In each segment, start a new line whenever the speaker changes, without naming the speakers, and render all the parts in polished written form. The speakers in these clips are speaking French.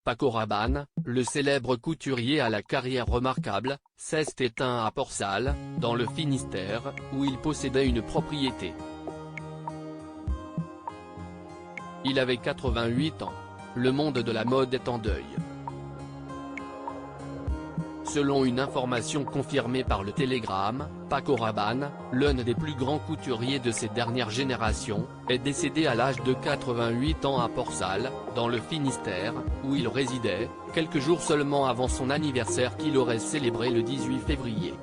Paco Rabanne, le célèbre couturier à la carrière remarquable, s'est éteint à Port-Salle, dans le Finistère, où il possédait une propriété. Il avait 88 ans. Le monde de la mode est en deuil. Selon une information confirmée par le Télégramme, Paco Rabanne, l'un des plus grands couturiers de ces dernières générations, est décédé à l'âge de 88 ans à Port-Salle, dans le Finistère, où il résidait, quelques jours seulement avant son anniversaire qu'il aurait célébré le 18 février.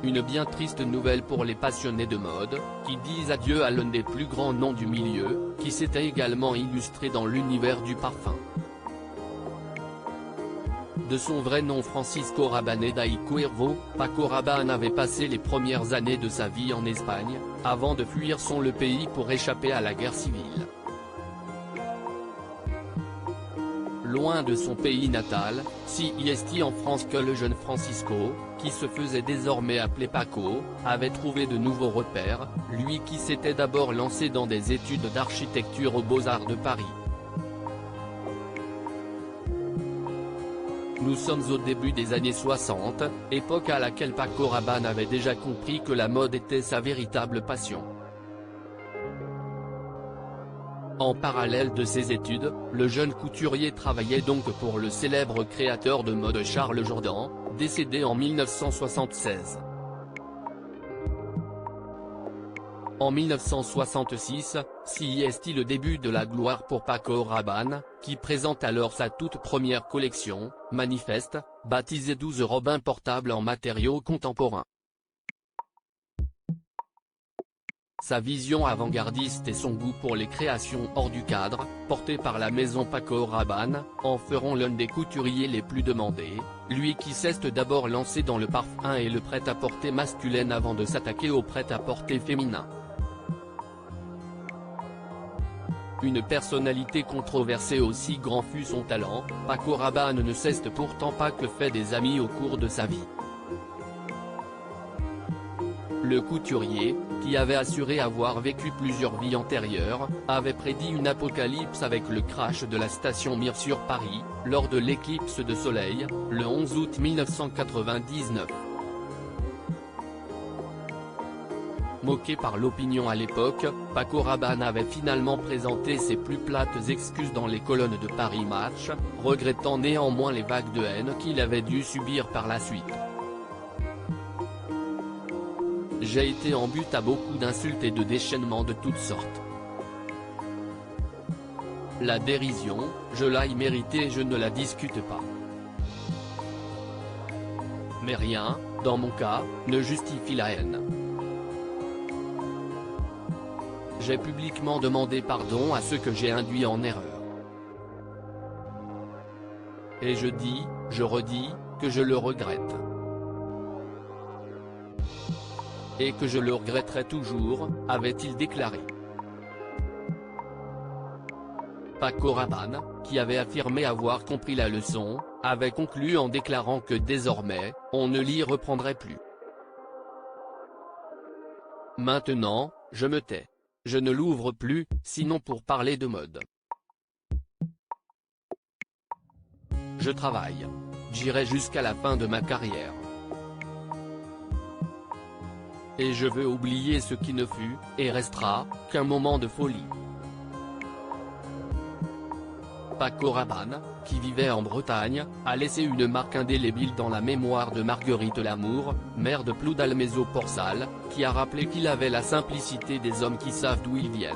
Une bien triste nouvelle pour les passionnés de mode, qui disent adieu à l'un des plus grands noms du milieu, qui s'était également illustré dans l'univers du parfum. De son vrai nom Francisco Rabanne dai Cuervo, Paco Rabanne avait passé les premières années de sa vie en Espagne, avant de fuir le pays pour échapper à la guerre civile. Loin de son pays natal, si est en France que le jeune Francisco, qui se faisait désormais appeler Paco, avait trouvé de nouveaux repères, lui qui s'était d'abord lancé dans des études d'architecture aux Beaux-Arts de Paris. Nous sommes au début des années 60, époque à laquelle Paco Rabanne avait déjà compris que la mode était sa véritable passion. En parallèle de ses études, le jeune couturier travaillait donc pour le célèbre créateur de mode Charles Jourdan, décédé en 1976. En 1966, est le début de la gloire pour Paco Rabanne, qui présente alors sa toute première collection, Manifeste, baptisée 12 robins portables en matériaux contemporains. Sa vision avant-gardiste et son goût pour les créations hors du cadre, portées par la maison Paco Rabanne, en feront l'un des couturiers les plus demandés, lui qui s'est d'abord lancé dans le parfum et le prêt-à-porter masculin avant de s'attaquer au prêt-à-porter féminin. Une personnalité controversée aussi grand fut son talent, Paco Rabanne ne s'est pourtant pas que fait des amis au cours de sa vie. Le couturier, qui avait assuré avoir vécu plusieurs vies antérieures, avait prédit une apocalypse avec le crash de la station Mir sur Paris, lors de l'éclipse de soleil, le 11 août 1999. Moqué par l'opinion à l'époque, Paco Rabanne avait finalement présenté ses plus plates excuses dans les colonnes de Paris Match, regrettant néanmoins les vagues de haine qu'il avait dû subir par la suite. J'ai été en but à beaucoup d'insultes et de déchaînements de toutes sortes. La dérision, je l'ai méritée et je ne la discute pas. Mais rien, dans mon cas, ne justifie la haine. J'ai publiquement demandé pardon à ceux que j'ai induits en erreur. Et je dis, je redis, que je le regrette. Et que je le regretterai toujours, avait-il déclaré. Paco Rabanne, qui avait affirmé avoir compris la leçon, avait conclu en déclarant que désormais, on ne l'y reprendrait plus. Maintenant, je me tais. Je ne l'ouvre plus, sinon pour parler de mode. Je travaille. J'irai jusqu'à la fin de ma carrière. Et je veux oublier ce qui ne fut, et restera, qu'un moment de folie. Paco Rabanne, qui vivait en Bretagne, a laissé une marque indélébile dans la mémoire de Marguerite Lamour, mère de Ploudalmézeau Port-Salle, qui a rappelé qu'il avait la simplicité des hommes qui savent d'où ils viennent.